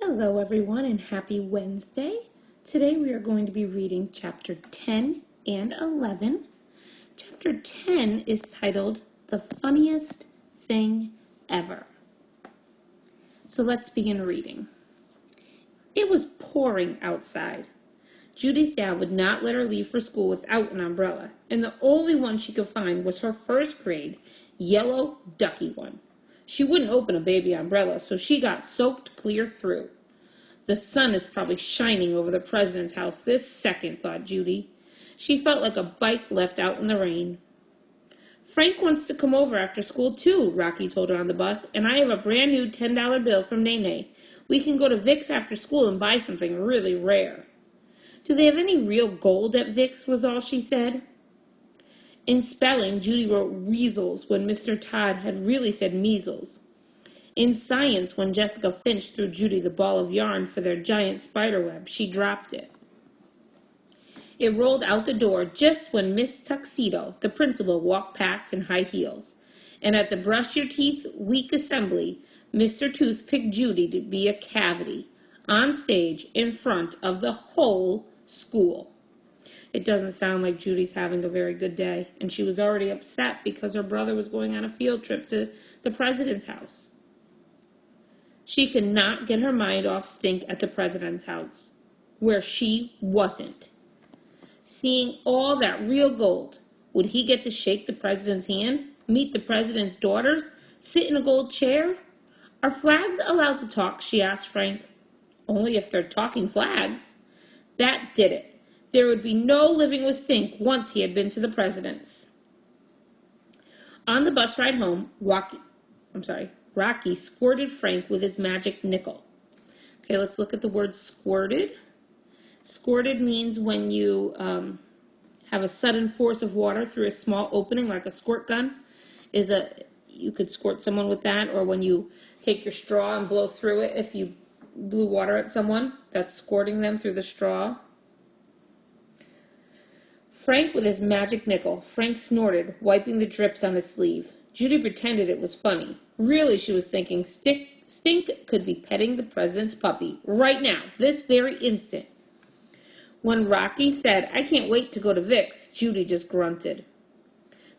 Hello everyone and happy Wednesday. Today we are going to be reading chapter 10 and 11. Chapter 10 is titled The Funniest Thing Ever. So let's begin reading. It was pouring outside. Judy's dad would not let her leave for school without an umbrella, and the only one she could find was her first grade, yellow, ducky one. She wouldn't open a baby umbrella, so she got soaked clear through. The sun is probably shining over the president's house this second, thought Judy. She felt like a bike left out in the rain. Frank wants to come over after school too, Rocky told her on the bus, and I have a brand new $10 bill from Nene. We can go to Vic's after school and buy something really rare. Do they have any real gold at Vic's, was all she said. In spelling, Judy wrote weasels when Mr. Todd had really said measles. In science, when Jessica Finch threw Judy the ball of yarn for their giant spider web, she dropped it. It rolled out the door just when Miss Tuxedo, the principal, walked past in high heels. And at the brush your teeth week assembly, Mr. Tooth picked Judy to be a cavity, on stage in front of the whole school. It doesn't sound like Judy's having a very good day, and she was already upset because her brother was going on a field trip to the president's house. She could not get her mind off Stink at the president's house, where she wasn't. Seeing all that real gold, would he get to shake the president's hand, meet the president's daughters, sit in a gold chair? Are flags allowed to talk, she asked Frank. Only if they're talking flags. That did it. There would be no living with Stink once he had been to the president's. On the bus ride home, Rocky squirted Frank with his magic nickel. Okay, let's look at the word squirted. Squirted means when you have a sudden force of water through a small opening, like a squirt gun. You could squirt someone with that, or when you take your straw and blow through it, if you blew water at someone, that's squirting them through the straw. Frank with his magic nickel. Frank snorted, wiping the drips on his sleeve. Judy pretended it was funny. Really, she was thinking, Stink could be petting the president's puppy right now, this very instant. When Rocky said, I can't wait to go to Vic's, Judy just grunted.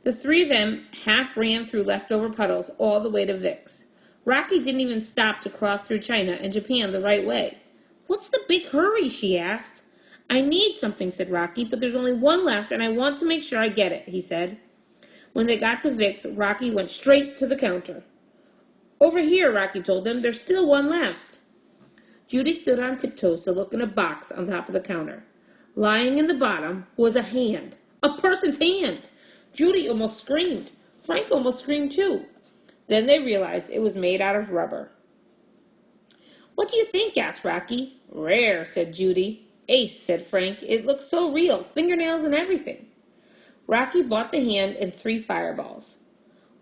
The three of them half ran through leftover puddles all the way to Vic's. Rocky didn't even stop to cross through China and Japan the right way. What's the big hurry, she asked. I need something, said Rocky, but there's only one left, and I want to make sure I get it, he said. When they got to Vic's, Rocky went straight to the counter. Over here, Rocky told them, there's still one left. Judy stood on tiptoes to look in a box on top of the counter. Lying in the bottom was a hand, a person's hand. Judy almost screamed. Frank almost screamed too. Then they realized it was made out of rubber. What do you think? Asked Rocky. Rare, said Judy. Ace, said Frank. It looks so real, fingernails and everything. Rocky bought the hand and 3 fireballs.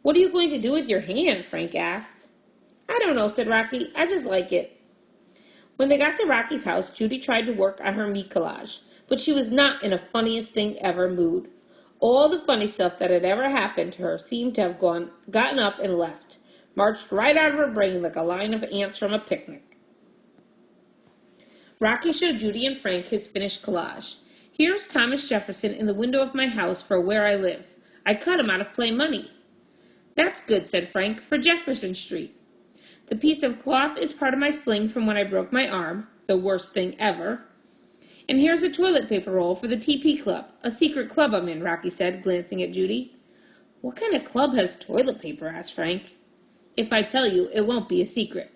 What are you going to do with your hand? Frank asked. I don't know, said Rocky. I just like it. When they got to Rocky's house, Judy tried to work on her meat collage, but she was not in a funniest thing ever mood. All the funny stuff that had ever happened to her seemed to have gotten up and left, marched right out of her brain like a line of ants from a picnic. Rocky showed Judy and Frank his finished collage. Here's Thomas Jefferson in the window of my house for where I live. I cut him out of play money. That's good, said Frank, for Jefferson Street. The piece of cloth is part of my sling from when I broke my arm, the worst thing ever. And here's a toilet paper roll for the TP Club, a secret club I'm in, Rocky said, glancing at Judy. What kind of club has toilet paper? Asked Frank. If I tell you, it won't be a secret.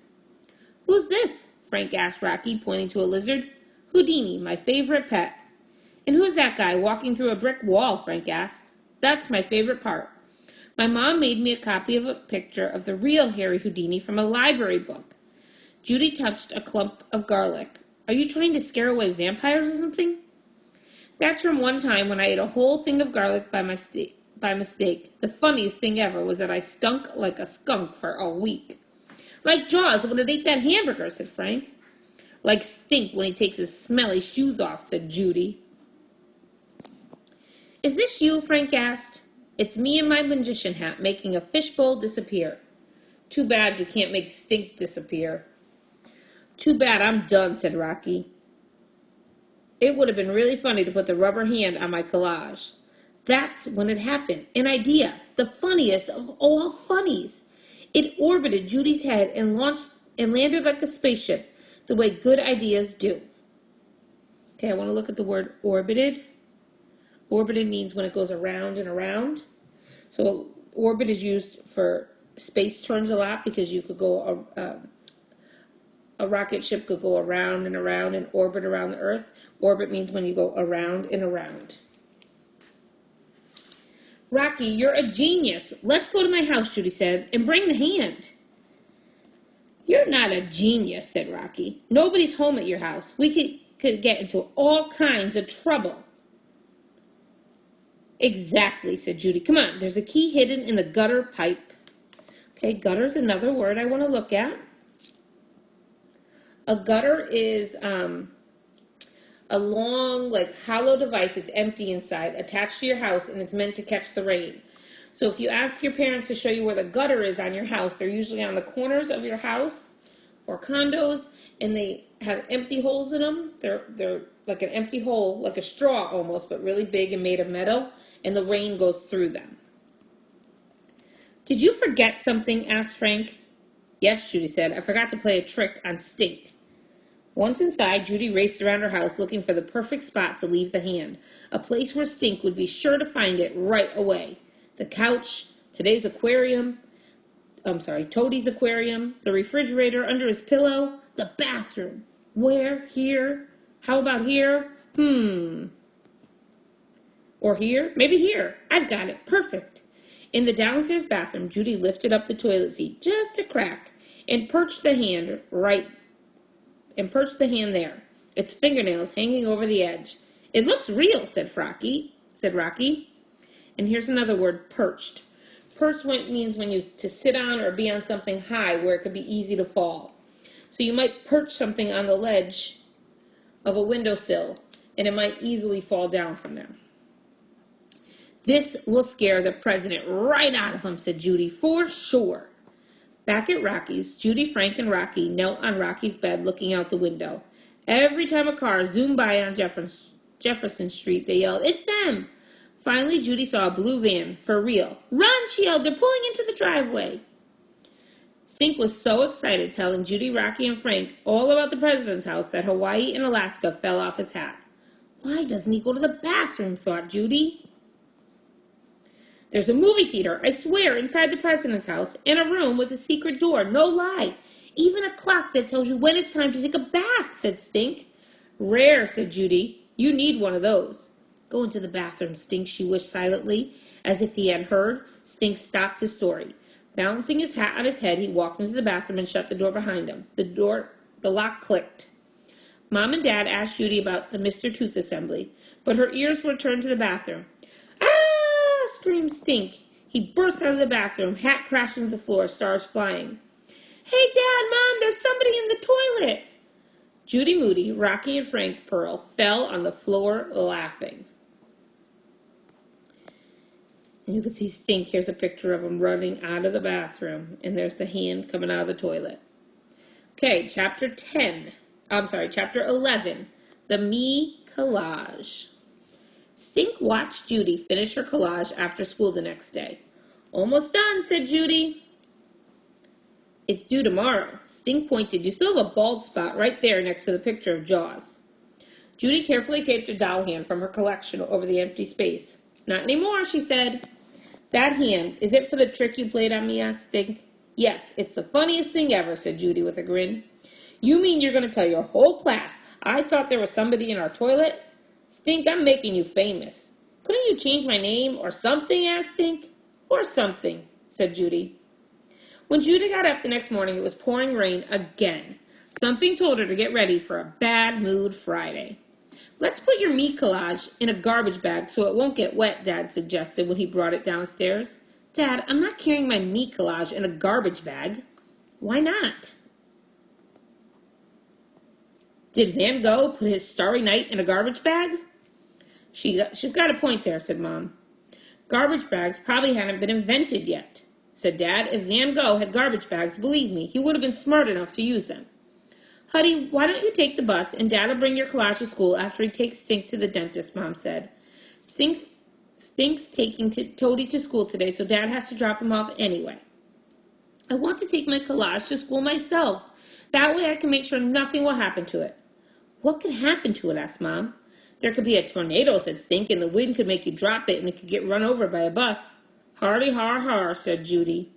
Who's this? Frank asked Rocky, pointing to a lizard. Houdini, my favorite pet. And who's that guy walking through a brick wall? Frank asked. That's my favorite part. My mom made me a copy of a picture of the real Harry Houdini from a library book. Judy touched a clump of garlic. Are you trying to scare away vampires or something? That's from one time when I ate a whole thing of garlic by mistake. The funniest thing ever was that I stunk like a skunk for a week. Like Jaws when it ate that hamburger, said Frank. Like Stink when he takes his smelly shoes off, said Judy. Is this you? Frank asked. It's me in my magician hat making a fishbowl disappear. Too bad you can't make Stink disappear. Too bad I'm done, said Rocky. It would have been really funny to put the rubber hand on my collage. That's when it happened. An idea. The funniest of all funnies. It orbited Judy's head and launched and landed like a spaceship, the way good ideas do. Okay, I want to look at the word orbited. Orbited means when it goes around and around. So orbit is used for space turns a lot because you could go a rocket ship could go around and orbit around the Earth. Orbit means when you go around and around. Rocky, you're a genius. Let's go to my house, Judy said, and bring the hand. You're not a genius, said Rocky. Nobody's home at your house. We could get into all kinds of trouble. Exactly, said Judy. Come on, there's a key hidden in the gutter pipe. Okay, gutter's another word I want to look at. A gutter is a long, hollow device. It's empty inside, attached to your house, and it's meant to catch the rain. So if you ask your parents to show you where the gutter is on your house, they're usually on the corners of your house or condos, and they have empty holes in them. They're like an empty hole, like a straw almost, but really big and made of metal, and the rain goes through them. Did you forget something? Asked Frank. Yes, Judy said. I forgot to play a trick on Stink. Once inside, Judy raced around her house looking for the perfect spot to leave the hand, a place where Stink would be sure to find it right away. The couch, Tody's aquarium, the refrigerator under his pillow, the bathroom. Where? Here? How about here? Or here? Maybe here. I've got it. Perfect. In the downstairs bathroom, Judy lifted up the toilet seat just a crack and perched the hand there, its fingernails hanging over the edge. It looks real, said Rocky. And here's another word, perched. Perched means to sit on or be on something high where it could be easy to fall. So you might perch something on the ledge of a windowsill, and it might easily fall down from there. This will scare the president right out of him, said Judy, for sure. Back at Rocky's, Judy, Frank, and Rocky knelt on Rocky's bed looking out the window. Every time a car zoomed by on Jefferson Street, they yelled, "It's them!" Finally, Judy saw a blue van, for real. "Run!" she yelled. "They're pulling into the driveway." Stink was so excited, telling Judy, Rocky, and Frank all about the president's house, that Hawaii and Alaska fell off his hat. Why doesn't he go to the bathroom, thought Judy. There's a movie theater, I swear, inside the president's house, and a room with a secret door, no lie. Even a clock that tells you when it's time to take a bath, said Stink. Rare, said Judy. You need one of those. Go into the bathroom, Stink, she wished silently. As if he had heard, Stink stopped his story. Balancing his hat on his head, he walked into the bathroom and shut the door behind him. The lock clicked. Mom and Dad asked Judy about the Mr. Tooth assembly, but her ears were turned to the bathroom. "Ah!" screamed Stink. He burst out of the bathroom, hat crashing to the floor, stars flying. "Hey, Dad, Mom, there's somebody in the toilet!" Judy Moody, Rocky, and Frank Pearl fell on the floor laughing. And you can see Stink. Here's a picture of him running out of the bathroom, and there's the hand coming out of the toilet. Okay, chapter 11, the Me Collage. Stink watched Judy finish her collage after school the next day. "Almost done," said Judy. "It's due tomorrow." Stink pointed. "You still have a bald spot right there next to the picture of Jaws." Judy carefully taped a doll hand from her collection over the empty space. "Not anymore," she said. "That hand, is it for the trick you played on me?" asked Stink. "Yes, it's the funniest thing ever," said Judy with a grin. "You mean you're going to tell your whole class I thought there was somebody in our toilet? Stink, I'm making you famous." "Couldn't you change my name or something?" asked Stink. "Or something," said Judy. When Judy got up the next morning, it was pouring rain again. Something told her to get ready for a bad mood Friday. "Let's put your meat collage in a garbage bag so it won't get wet," Dad suggested when he brought it downstairs. "Dad, I'm not carrying my meat collage in a garbage bag." "Why not?" "Did Van Gogh put his Starry Night in a garbage bag?" She's got a point there," said Mom. "Garbage bags probably hadn't been invented yet," said Dad. "If Van Gogh had garbage bags, believe me, he would have been smart enough to use them." Honey, why don't you take the bus and Dad will bring your collage to school after he takes Stink to the dentist, Mom said. Stink's taking Toady to school today, so Dad has to drop him off anyway. I want to take my collage to school myself. That way I can make sure nothing will happen to it. What could happen to it? Asked Mom. There could be a tornado, said Stink, and the wind could make you drop it and it could get run over by a bus. Hardy har har, said Judy.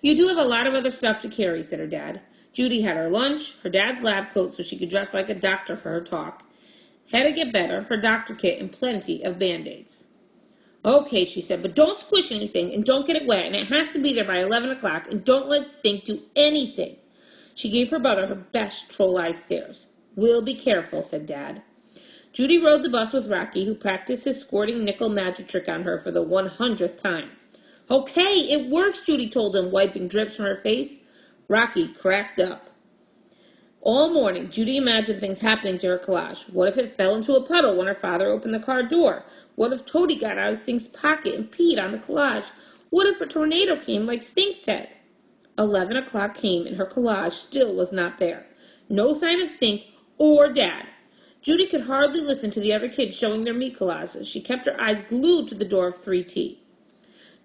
You do have a lot of other stuff to carry, said her dad. Judy had her lunch, her dad's lab coat so she could dress like a doctor for her talk. Had to get better, her doctor kit, and plenty of Band-Aids. Okay, she said, but don't squish anything and don't get it wet, and it has to be there by 11 o'clock, and don't let Stink do anything. She gave her brother her best troll-eye stares. We'll be careful, said Dad. Judy rode the bus with Rocky, who practiced his squirting nickel magic trick on her for the 100th time. Okay, it works, Judy told him, wiping drips from her face. Rocky cracked up. All morning, Judy imagined things happening to her collage. What if it fell into a puddle when her father opened the car door? What if Toady got out of Stink's pocket and peed on the collage? What if a tornado came like Stink said? 11 o'clock came and her collage still was not there. No sign of Stink or Dad. Judy could hardly listen to the other kids showing their meat collages. She kept her eyes glued to the door of 3T.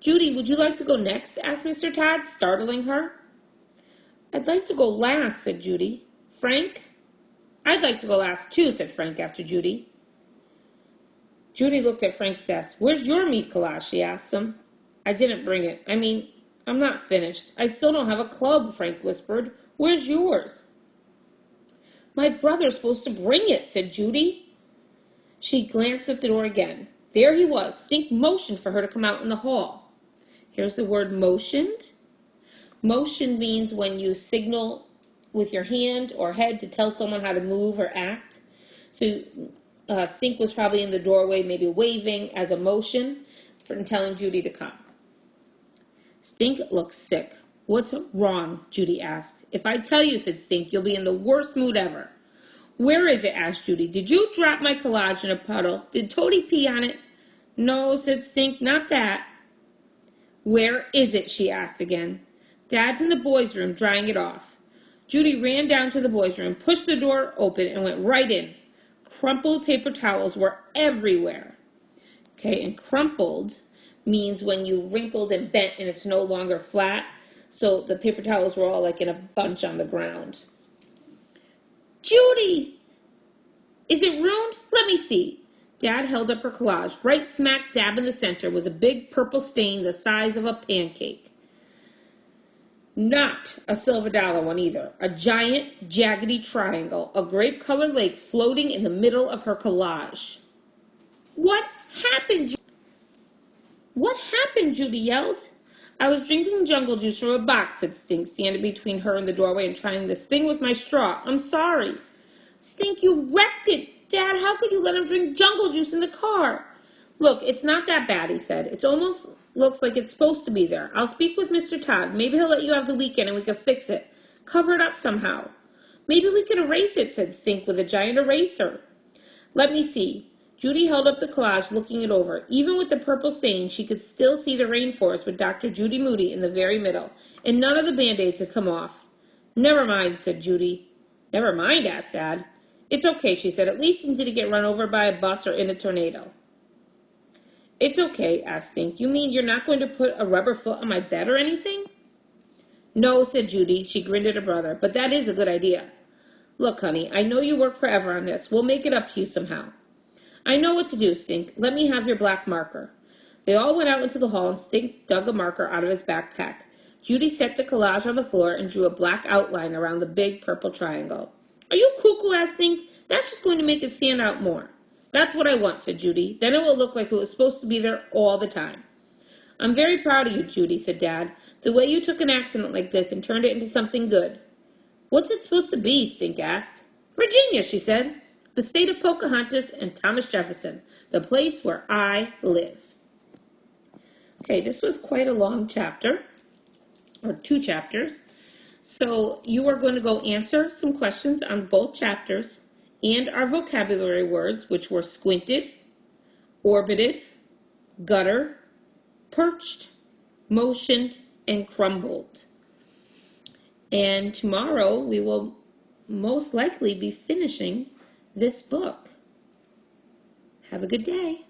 Judy, would you like to go next? Asked Mr. Todd, startling her. I'd like to go last, said Judy. Frank? I'd like to go last too, said Frank after Judy. Judy looked at Frank's desk. Where's your meat collage? She asked him. I didn't bring it. I'm not finished. I still don't have a club, Frank whispered. Where's yours? My brother's supposed to bring it, said Judy. She glanced at the door again. There he was. Stink motioned for her to come out in the hall. Here's the word motioned. Motion means when you signal with your hand or head to tell someone how to move or act. So Stink was probably in the doorway, maybe waving as a motion for telling Judy to come. Stink looked sick. What's wrong? Judy asked. If I tell you, said Stink, you'll be in the worst mood ever. Where is it? Asked Judy. Did you drop my collage in a puddle? Did Toady pee on it? No, said Stink, not that. Where is it? She asked again. Dad's in the boys' room drying it off. Judy ran down to the boys' room, pushed the door open, and went right in. Crumpled paper towels were everywhere. Okay, and crumpled means when you wrinkled and bent and it's no longer flat. So the paper towels were all like in a bunch on the ground. Judy! Is it ruined? Let me see. Dad held up her collage. Right smack dab in the center was a big purple stain the size of a pancake. Not a silver dollar one either. A giant, jaggedy triangle, a grape-colored lake floating in the middle of her collage. What happened? What happened? Judy yelled. I was drinking jungle juice from a box, said Stink, standing between her and the doorway and trying this thing with my straw. I'm sorry. Stink, you wrecked it. Dad, how could you let him drink jungle juice in the car? Look, it's not that bad, he said. It's almost looks like it's supposed to be there. I'll speak with Mr. Todd. Maybe he'll let you have the weekend and we can fix it. Cover it up somehow. Maybe we can erase it, said Stink with a giant eraser. Let me see. Judy held up the collage, looking it over. Even with the purple stain, she could still see the rainforest with Dr. Judy Moody in the very middle, and none of the Band-Aids had come off. Never mind, said Judy. Never mind, asked Dad. It's okay, she said. At least he didn't get run over by a bus or in a tornado. It's okay, asked Stink. You mean you're not going to put a rubber foot on my bed or anything? No, said Judy. She grinned at her brother. But that is a good idea. Look, honey, I know you work forever on this. We'll make it up to you somehow. I know what to do, Stink. Let me have your black marker. They all went out into the hall, and Stink dug a marker out of his backpack. Judy set the collage on the floor and drew a black outline around the big purple triangle. Are you cuckoo? Asked Stink. That's just going to make it stand out more. That's what I want, said Judy. Then it will look like it was supposed to be there all the time. I'm very proud of you, Judy, said Dad. The way you took an accident like this and turned it into something good. What's it supposed to be? Stink asked. Virginia, she said. The state of Pocahontas and Thomas Jefferson. The place where I live. Okay, this was quite a long chapter, or 2 chapters. So you are going to go answer some questions on both chapters and our vocabulary words, which were squinted, orbited, gutter, perched, motioned, and crumbled. And tomorrow we will most likely be finishing this book. Have a good day.